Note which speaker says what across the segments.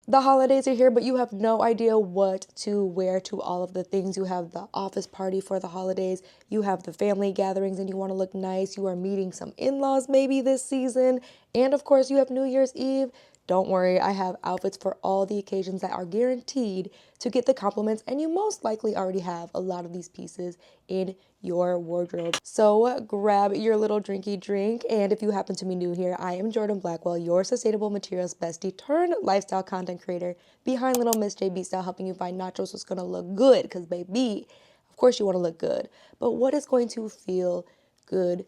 Speaker 1: the holidays are here, but you have no idea what to wear to all of the things. You have the office party for the holidays, you have the family gatherings, and you want to look nice. You are meeting some in-laws maybe this season, and of course, you have New Year's Eve. Don't worry, I have outfits for all the occasions that are guaranteed to get the compliments, and you most likely already have a lot of these pieces in your wardrobe. So grab your little drinky drink, and if you happen to be new here, I am Jordan Blackwell, your sustainable materials bestie turned lifestyle content creator behind Little Miss JB Style, helping you find not just what's gonna look good, because baby, of course you want to look good, but what is going to feel good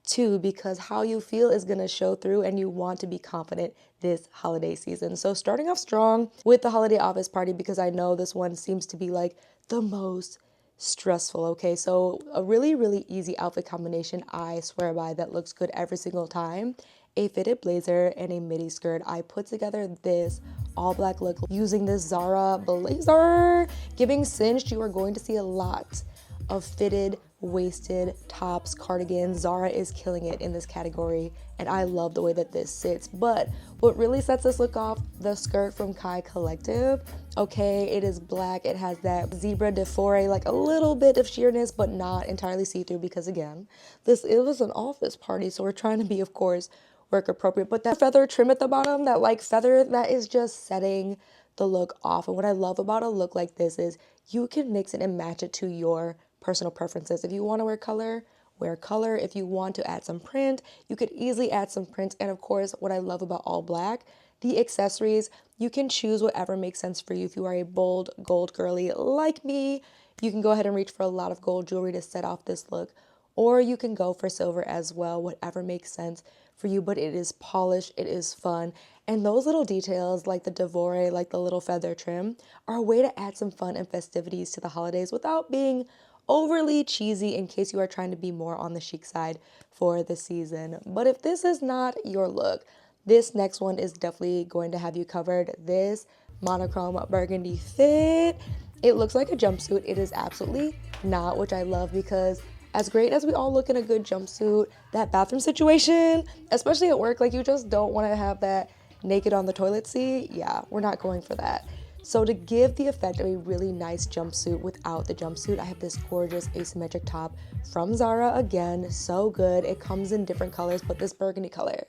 Speaker 1: too, because how you feel is going to show through, and you want to be confident this holiday season. So starting off strong with the holiday office party, because I know this one seems to be like the most stressful. Okay, so a really easy outfit combination I swear by that looks good every single time: a fitted blazer and a midi skirt. I put together this all black look using this Zara blazer. Giving cinched, you are going to see a lot of fitted waisted tops, cardigans. Zara is killing it in this category, and I love the way that this sits. But what really sets this look off, the skirt from Kai Collective. Okay, it is black, it has that zebra de foray, like a little bit of sheerness, but not entirely see-through, because again, it was an office party, so we're trying to be, of course, work appropriate. But that feather trim at the bottom, that like feather, that is just setting the look off. And what I love about a look like this is you can mix it and match it to your personal preferences. If you want to wear color, wear color. If you want to add some print, you could easily add some print. And of course, what I love about all black, the accessories, you can choose whatever makes sense for you. If you are a bold gold girly like me, you can go ahead and reach for a lot of gold jewelry to set off this look, or you can go for silver as well, whatever makes sense for you. But it is polished, it is fun, and those little details like the devore, like the little feather trim, are a way to add some fun and festivities to the holidays without being overly cheesy, in case you are trying to be more on the chic side for the season. But if this is not your look, this next one is definitely going to have you covered. This monochrome burgundy fit, it looks like a jumpsuit. It is absolutely not, which I love, because as great as we all look in a good jumpsuit, that bathroom situation, especially at work, like you just don't want to have that naked on the toilet seat. Yeah, we're not going for that. So to give the effect of a really nice jumpsuit without the jumpsuit, I have this gorgeous asymmetric top from Zara. Again, so good. It comes in different colors, but this burgundy color,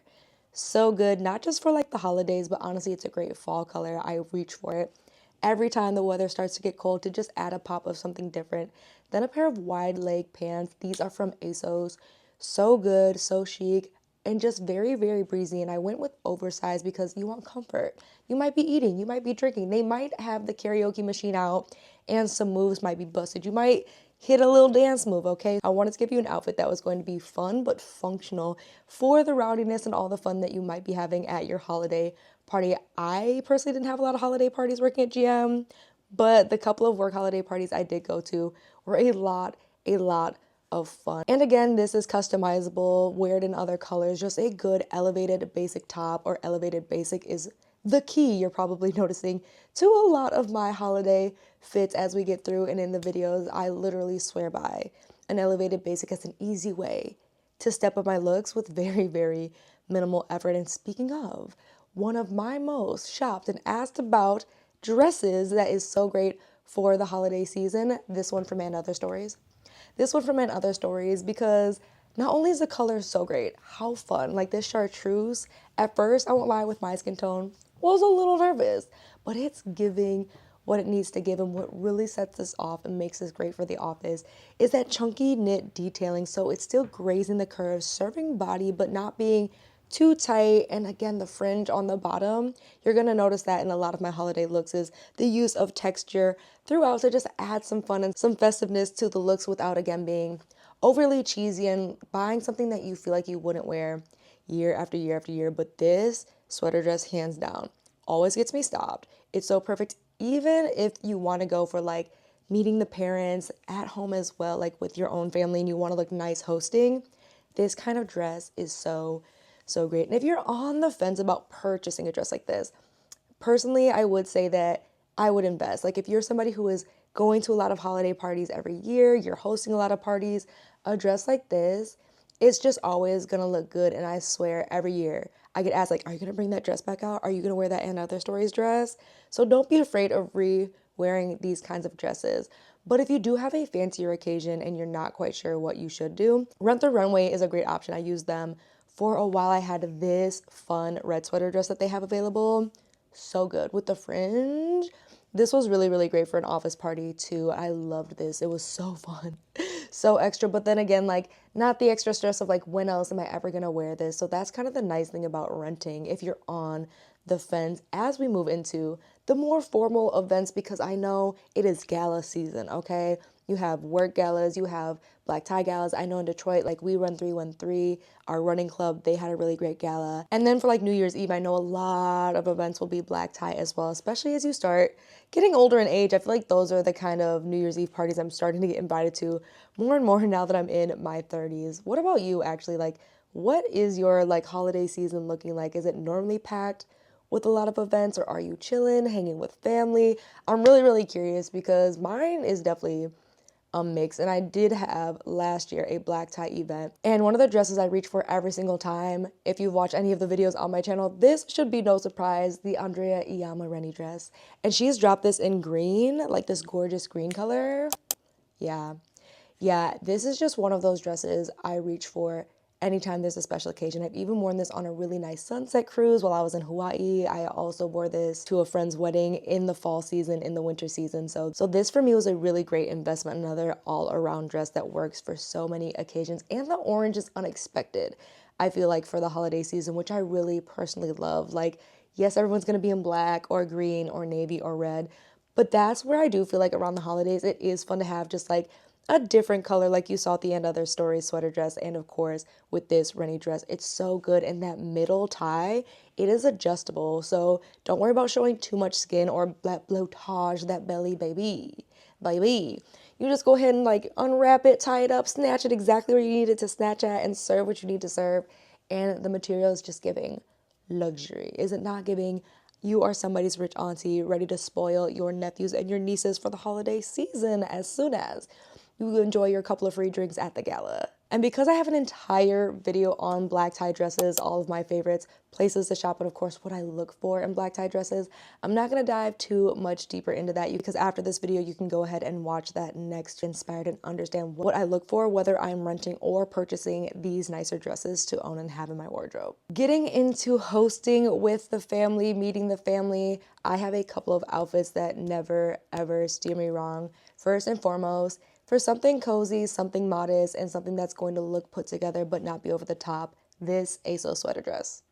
Speaker 1: so good. Not just for like the holidays, but honestly, it's a great fall color. I reach for it every time the weather starts to get cold, to just add a pop of something different. Then a pair of wide leg pants. These are from Asos. So good, so chic, and just very breezy. And I went with oversized because you want comfort. You might be eating, you might be drinking. They might have the karaoke machine out, and some moves might be busted. You might hit a little dance move, okay? I wanted to give you an outfit that was going to be fun but functional for the rowdiness and all the fun that you might be having at your holiday party. I personally didn't have a lot of holiday parties working at GM, but the couple of work holiday parties I did go to were a lot of fun. And again, this is customizable, wear it in other colors. Just a good elevated basic top, or elevated basic, is the key, you're probably noticing, to a lot of my holiday fits as we get through and in the videos. I literally swear by an elevated basic as an easy way to step up my looks with very minimal effort. And speaking of, one of my most shopped and asked about dresses that is so great for the holiday season, this one from And Other Stories. This one from And Other Stories, because not only is the color so great, how fun. Like this chartreuse, at first, I won't lie, with my skin tone, was a little nervous, but it's giving what it needs to give. And what really sets this off and makes this great for the office is that chunky knit detailing. So it's still grazing the curves, serving body, but not being too tight. And again, the fringe on the bottom, you're gonna notice that in a lot of my holiday looks, is the use of texture throughout to just add some fun and some festiveness to the looks without, again, being overly cheesy and buying something that you feel like you wouldn't wear year after year after year. But this sweater dress, hands down, always gets me stopped. It's so perfect, even if you want to go for like meeting the parents at home as well, like with your own family, and you want to look nice hosting. This kind of dress is so great. And if you're on the fence about purchasing a dress like this, personally, I would say that I would invest. Like if you're somebody who is going to a lot of holiday parties every year, you're hosting a lot of parties, a dress like this, it's just always gonna look good. And I swear, every year I get asked like, are you gonna bring that dress back out? Are you gonna wear that in other stories dress? So don't be afraid of re-wearing these kinds of dresses. But if you do have a fancier occasion and you're not quite sure what you should do, Rent the Runway is a great option. I used them for a while. I had this fun red sweater dress that they have available. So good with the fringe. This was really, really great for an office party too. I loved this. It was so fun. So extra, but then again, like not the extra stress of like when else am I ever gonna wear this? So that's kind of the nice thing about renting if you're on the fence as we move into the more formal events, because I know it is gala season, okay? You have work galas, you have black tie galas. I know in Detroit, like we run 313, our running club, they had a really great gala. And then for like New Year's Eve, I know a lot of events will be black tie as well, especially as you start getting older in age. I feel like those are the kind of New Year's Eve parties I'm starting to get invited to more and more now that I'm in my 30s. What about you actually? Like, what is your like holiday season looking like? Is it normally packed with a lot of events, or are you chilling, hanging with family? I'm really, really curious because mine is definitely a mix. And I did have last year a black tie event. And one of the dresses I reach for every single time, if you've watched any of the videos on my channel, this should be no surprise, the Andrea Iyama Rennie dress. And she's dropped this in green, like this gorgeous green color. Yeah. Yeah, this is just one of those dresses I reach for anytime there's a special occasion. I've even worn this on a really nice sunset cruise while I was in Hawaii. I also wore this to a friend's wedding in the fall season, in the winter season. So this for me was a really great investment, another all-around dress that works for so many occasions. And the orange is unexpected, I feel like, for the holiday season, which I really personally love. Like, yes, everyone's gonna be in black or green or navy or red, but that's where I do feel like around the holidays, it is fun to have just like a different color, like you saw at the end of their story sweater dress. And of course, with this Rennie dress, it's so good. And that middle tie, it is adjustable. So don't worry about showing too much skin or that bloatage, that belly, baby. Baby. You just go ahead and like unwrap it, tie it up, snatch it exactly where you need it to snatch at, and serve what you need to serve. And the material is just giving luxury. Is it not giving? You are somebody's rich auntie ready to spoil your nephews and your nieces for the holiday season as soon as you enjoy your couple of free drinks at the gala. And because I have an entire video on black tie dresses, all of my favorites, places to shop, and of course what I look for in black tie dresses, I'm not gonna dive too much deeper into that because after this video, you can go ahead and watch that next inspired and understand what I look for, whether I'm renting or purchasing these nicer dresses to own and have in my wardrobe. Getting into hosting with the family, meeting the family, I have a couple of outfits that never ever steer me wrong. First and foremost, for something cozy, something modest, and something that's going to look put together but not be over the top, this Asos sweater dress.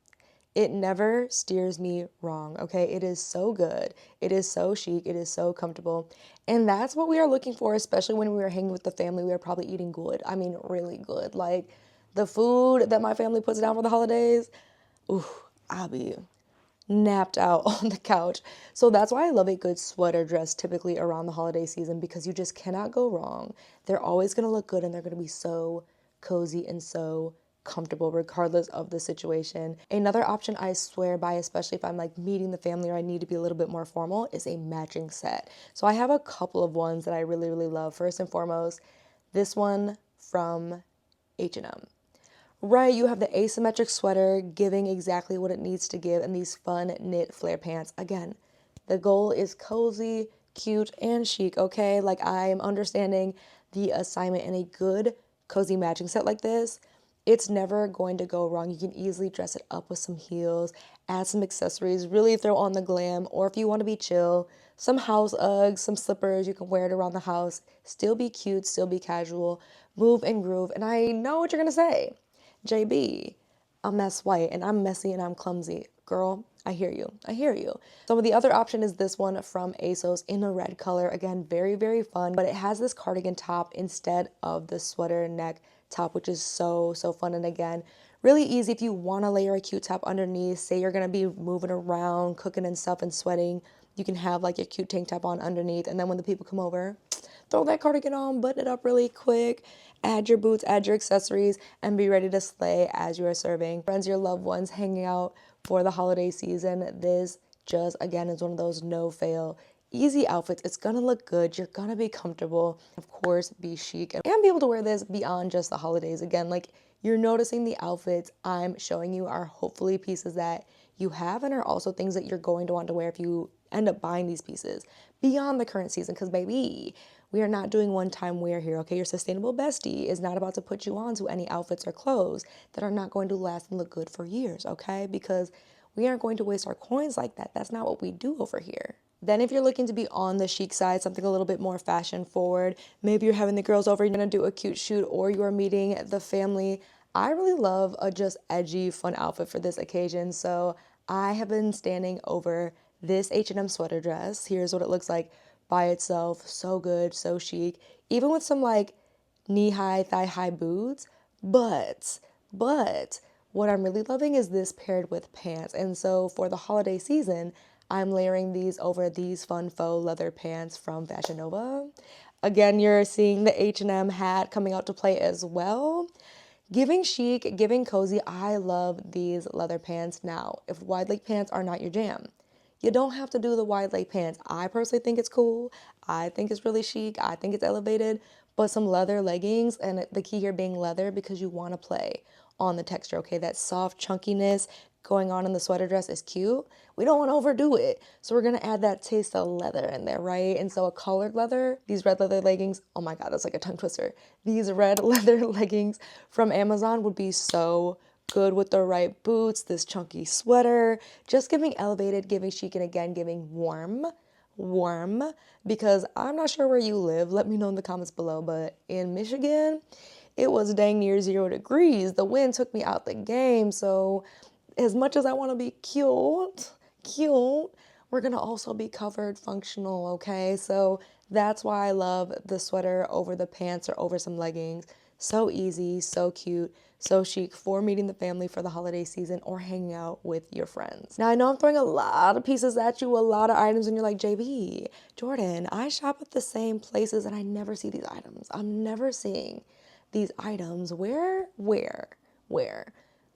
Speaker 1: It never steers me wrong, okay? It is so good. It is so chic. It is so comfortable. And that's what we are looking for, especially when we are hanging with the family. We are probably eating good. I mean, really good. Like, the food that my family puts down for the holidays, ooh, I'll be napped out on the couch. So that's why I love a good sweater dress typically around the holiday season, because you just cannot go wrong. They're always going to look good and they're going to be so cozy and so comfortable regardless of the situation. Another option I swear by, especially if I'm like meeting the family or I need to be a little bit more formal, is a matching set. So I have a couple of ones that I really, really love. First and foremost, this one from H&M. Right, you have the asymmetric sweater giving exactly what it needs to give, and these fun knit flare pants. Again, the goal is cozy, cute, and chic, okay? Like, I am understanding the assignment in a good, cozy matching set like this. It's never going to go wrong. You can easily dress it up with some heels, add some accessories, really throw on the glam, or if you want to be chill, some house Uggs, some slippers, you can wear it around the house, still be cute, still be casual, move and groove. And I know what you're going to say. JB, I'm Mess White and I'm messy and I'm clumsy. Girl, I hear you. I hear you. So the other option is this one from Asos in a red color. Again, very, very fun, but it has this cardigan top instead of the sweater neck top, which is so, so fun. And again, really easy if you want to layer a cute top underneath. Say you're going to be moving around, cooking and stuff and sweating. You can have like your cute tank top on underneath. And then when the people come over, throw that cardigan on, button it up really quick, add your boots, add your accessories, and be ready to slay as you are serving friends, your loved ones, hanging out for the holiday season. This just, again, is one of those no-fail, easy outfits. It's gonna look good. You're gonna be comfortable. Of course, be chic and be able to wear this beyond just the holidays. Again, like, you're noticing the outfits I'm showing you are hopefully pieces that you have and are also things that you're going to want to wear if you end up buying these pieces beyond the current season. Because, baby, we are not doing one-time wear here, okay? Your sustainable bestie is not about to put you on to any outfits or clothes that are not going to last and look good for years, okay? Because we aren't going to waste our coins like that. That's not what we do over here. Then if you're looking to be on the chic side, something a little bit more fashion forward, maybe you're having the girls over, you're gonna do a cute shoot, or you're meeting the family. I really love a just edgy, fun outfit for this occasion. So I have been standing over this H&M sweater dress. Here's what it looks like by itself. So good, so chic. Even with some like knee-high, thigh-high boots. But what I'm really loving is this paired with pants. And so for the holiday season, I'm layering these over these fun faux leather pants from Fashion Nova. Again, you're seeing the H&M hat coming out to play as well. Giving chic, giving cozy. I love these leather pants. Now, if wide leg pants are not your jam, you don't have to do the wide leg pants. I personally think it's cool. I think it's really chic. I think it's elevated. But some leather leggings, and the key here being leather because you want to play on the texture, okay? That soft chunkiness going on in the sweater dress is cute. We don't want to overdo it. So we're going to add that taste of leather in there, right? And so a colored leather, these red leather leggings, oh my God, that's like a tongue twister. These red leather leggings from Amazon would be so good with the right boots, this chunky sweater, just giving elevated, giving chic, and again, giving warm, because I'm not sure where you live. Let me know in the comments below, but in Michigan, it was dang near 0 degrees. The wind took me out the game, so as much as I want to be cute, we're going to also be covered functional, okay? So that's why I love the sweater over the pants or over some leggings. So easy, so cute, so chic for meeting the family for the holiday season or hanging out with your friends. Now, I know I'm throwing a lot of pieces at you, a lot of items, and you're like, JB, Jordan, I shop at the same places and I never see these items. I'm never seeing these items. Where?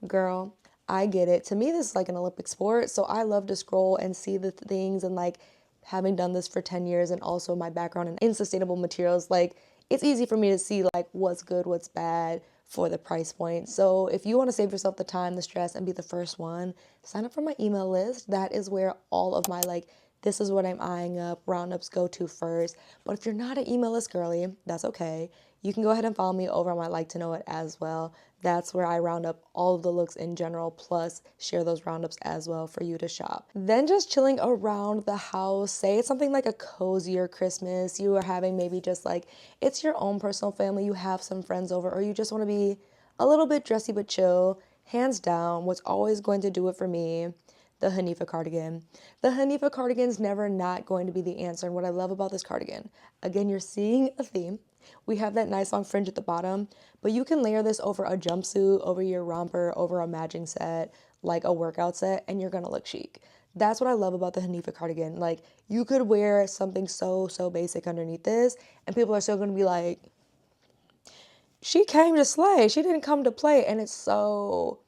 Speaker 1: Girl, I get it. To me, this is like an Olympic sport, so I love to scroll and see the things, and like having done this for 10 years and also my background in sustainable materials, like it's easy for me to see like what's good, what's bad for the price point. So if you want to save yourself the time, the stress, and be the first one, sign up for my email list. That is where all of my like, this is what I'm eyeing up, roundups go to first. But if you're not an email list girly, that's okay. You can go ahead and follow me over on my Like to Know It as well. That's where I round up all of the looks in general, plus share those roundups as well for you to shop. Then just chilling around the house, say it's something like a cozier Christmas, you are having maybe just like, it's your own personal family, you have some friends over, or you just want to be a little bit dressy but chill. Hands down, what's always going to do it for me, the Hanifa cardigan. The Hanifa cardigan's never not going to be the answer. And what I love about this cardigan, again, you're seeing a theme. We have that nice long fringe at the bottom, but you can layer this over a jumpsuit, over your romper, over a matching set, like a workout set, and you're gonna look chic. That's what I love about the Hanifa cardigan. Like, you could wear something so basic underneath this, and people are still gonna be like, she came to slay, she didn't come to play, and it's so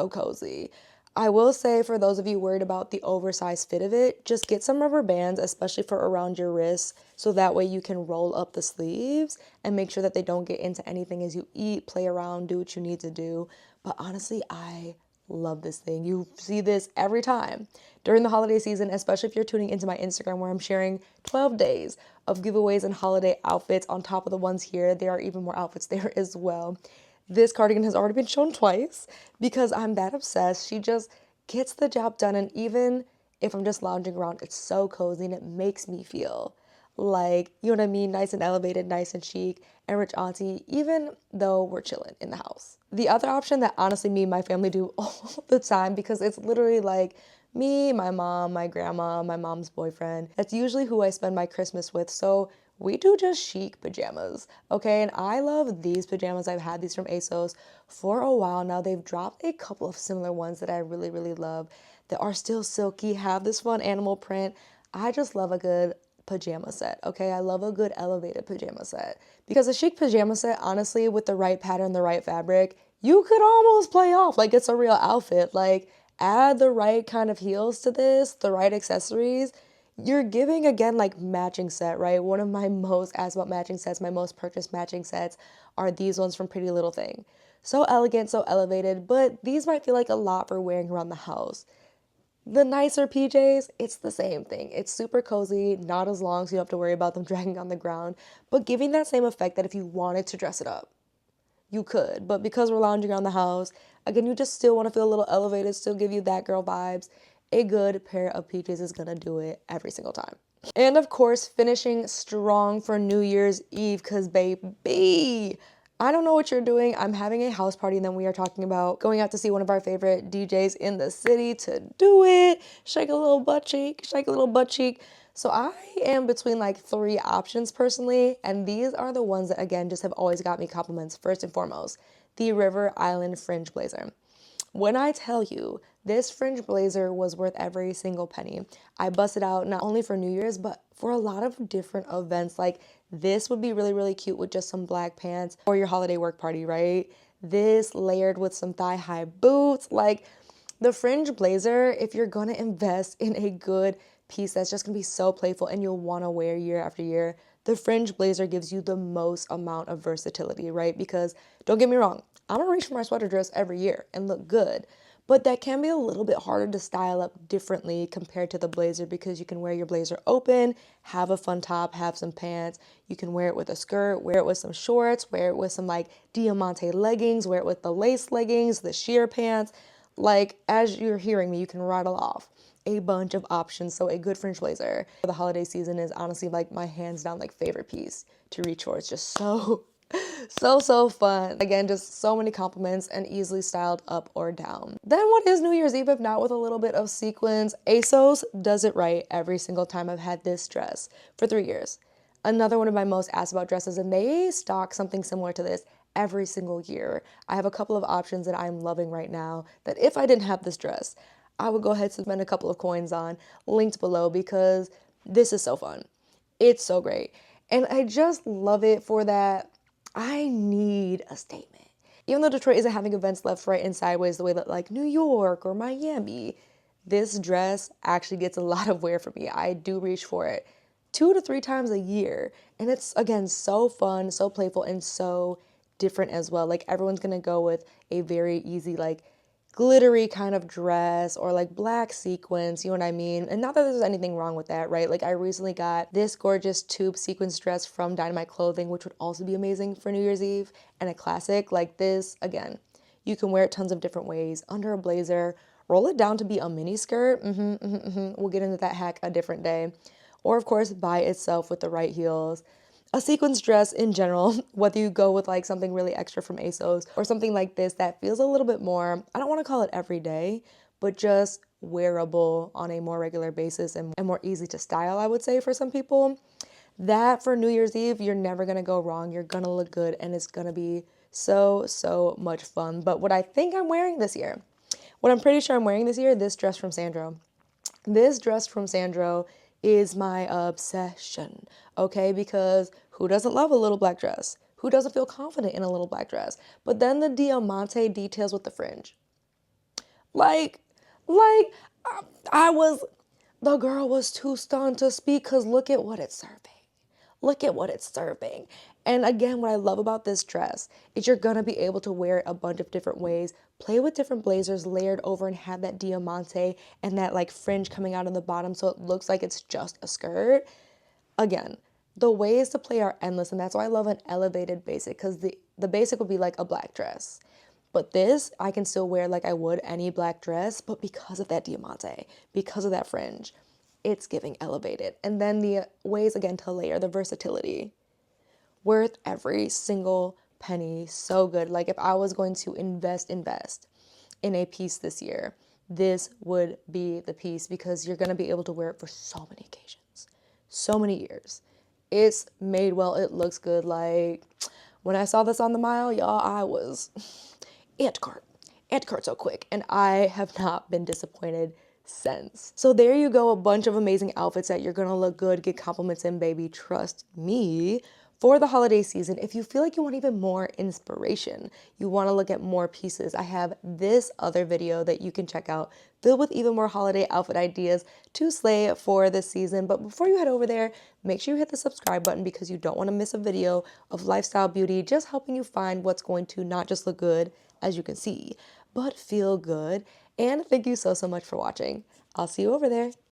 Speaker 1: cozy. I will say, for those of you worried about the oversized fit of it, just get some rubber bands, especially for around your wrists, so that way you can roll up the sleeves and make sure that they don't get into anything as you eat, play around, do what you need to do. But honestly, I love this thing. You see this every time during the holiday season, especially if you're tuning into my Instagram where I'm sharing 12 days of giveaways and holiday outfits on top of the ones here. There are even more outfits there as well. This cardigan has already been shown twice because I'm that obsessed. She just gets the job done, and even if I'm just lounging around, it's so cozy and it makes me feel like, you know what I mean, nice and elevated, nice and chic, and rich auntie, even though we're chilling in the house. The other option that honestly me and my family do all the time, because it's literally like me, my mom, my grandma, my mom's boyfriend, that's usually who I spend my Christmas with, so we do just chic pajamas, okay? And I love these pajamas. I've had these from Asos for a while now. They've dropped a couple of similar ones that I really love that are still silky, have this fun animal print. I just love a good pajama set, okay? I love a good elevated pajama set. Because a chic pajama set, honestly, with the right pattern, the right fabric, you could almost play off like it's a real outfit. Like, add the right kind of heels to this, the right accessories, you're giving, again, like matching set, right? One of my most asked about matching sets, my most purchased matching sets are these ones from Pretty Little Thing. So elegant, so elevated, but these might feel like a lot for wearing around the house. The nicer PJs, it's the same thing. It's super cozy, not as long, so you don't have to worry about them dragging on the ground, but giving that same effect that if you wanted to dress it up, you could. But because we're lounging around the house, again, you just still want to feel a little elevated, still give you that girl vibes. A good pair of PJs is gonna do it every single time. And of course, finishing strong for New Year's Eve, because baby, I don't know what you're doing. I'm having a house party, and then we are talking about going out to see one of our favorite DJs in the city to do it. Shake a little butt cheek, shake a little butt cheek. So I am between like three options personally, and these are the ones that again just have always got me compliments. First and foremost, the River Island Fringe Blazer. When I tell you this fringe blazer was worth every single penny, I busted out not only for New Year's, but for a lot of different events. Like this would be really, really cute with just some black pants or your holiday work party, right? This layered with some thigh-high boots. Like the fringe blazer, if you're gonna invest in a good piece that's just gonna be so playful and you'll wanna wear year after year, the fringe blazer gives you the most amount of versatility, right? Because don't get me wrong, I'm gonna reach for my sweater dress every year and look good. But that can be a little bit harder to style up differently compared to the blazer because you can wear your blazer open, have a fun top, have some pants. You can wear it with a skirt, wear it with some shorts, wear it with some like diamante leggings, wear it with the lace leggings, the sheer pants. Like as you're hearing me, you can rattle off a bunch of options. So a good fringe blazer for the holiday season is honestly like my hands down like favorite piece to reach for. It's just so so fun. Again, just so many compliments and easily styled up or down. Then what is New Year's Eve if not with a little bit of sequins? Asos does it right every single time I've had this dress for 3 years. Another one of my most asked about dresses, and they stock something similar to this every single year. I have a couple of options that I'm loving right now that if I didn't have this dress, I would go ahead and spend a couple of coins on, linked below, because this is so fun. It's so great. And I just love it for that I need a statement. Even though Detroit isn't having events left, right, and sideways the way that like New York or Miami, this dress actually gets a lot of wear for me. I do reach for it 2 to 3 times a year. And it's, again, so fun, so playful, and so different as well. Like everyone's gonna go with a very easy, like glittery kind of dress or like black sequins, you know what I mean? And not that there's anything wrong with that, right? Like I recently got this gorgeous tube sequins dress from Dynamite Clothing, which would also be amazing for New Year's Eve, and a classic like this. Again, you can wear it tons of different ways, under a blazer, roll it down to be a mini skirt. We'll get into that hack a different day. Or of course, by itself with the right heels. A sequins dress in general, whether you go with like something really extra from Asos or something like this that feels a little bit more, I don't want to call it everyday, but just wearable on a more regular basis and more easy to style, I would say, for some people. That for New Year's Eve, you're never going to go wrong. You're going to look good and it's going to be so much fun. But what I think I'm wearing this year, what I'm pretty sure I'm wearing this year, this dress from Sandro. This dress from Sandro is my obsession, okay? Because who doesn't love a little black dress? Who doesn't feel confident in a little black dress? But then the diamante details with the fringe. Like, like, I was, the girl was too stunned to speak because look at what it's serving. Look at what it's serving. And again, what I love about this dress is you're gonna be able to wear it a bunch of different ways, play with different blazers layered over and have that diamante and that like fringe coming out on the bottom so it looks like it's just a skirt. Again, the ways to play are endless, and that's why I love an elevated basic, because the basic would be like a black dress. But this, I can still wear like I would any black dress, but because of that diamante, because of that fringe, it's giving elevated. And then the ways, again, to layer, the versatility. Worth every single penny, so good. Like if I was going to invest in a piece this year, this would be the piece because you're going to be able to wear it for so many occasions, so many years. It's made well, it looks good. Like when I saw this on the mile, y'all, I was add to cart so quick, and I have not been disappointed since. So there you go, a bunch of amazing outfits that you're gonna look good, get compliments in, baby, trust me. For the holiday season, if you feel like you want even more inspiration, you want to look at more pieces, I have this other video that you can check out filled with even more holiday outfit ideas to slay for this season. But before you head over there, make sure you hit the subscribe button because you don't want to miss a video of lifestyle beauty, just helping you find what's going to not just look good, as you can see, but feel good. And thank you so much for watching. I'll see you over there.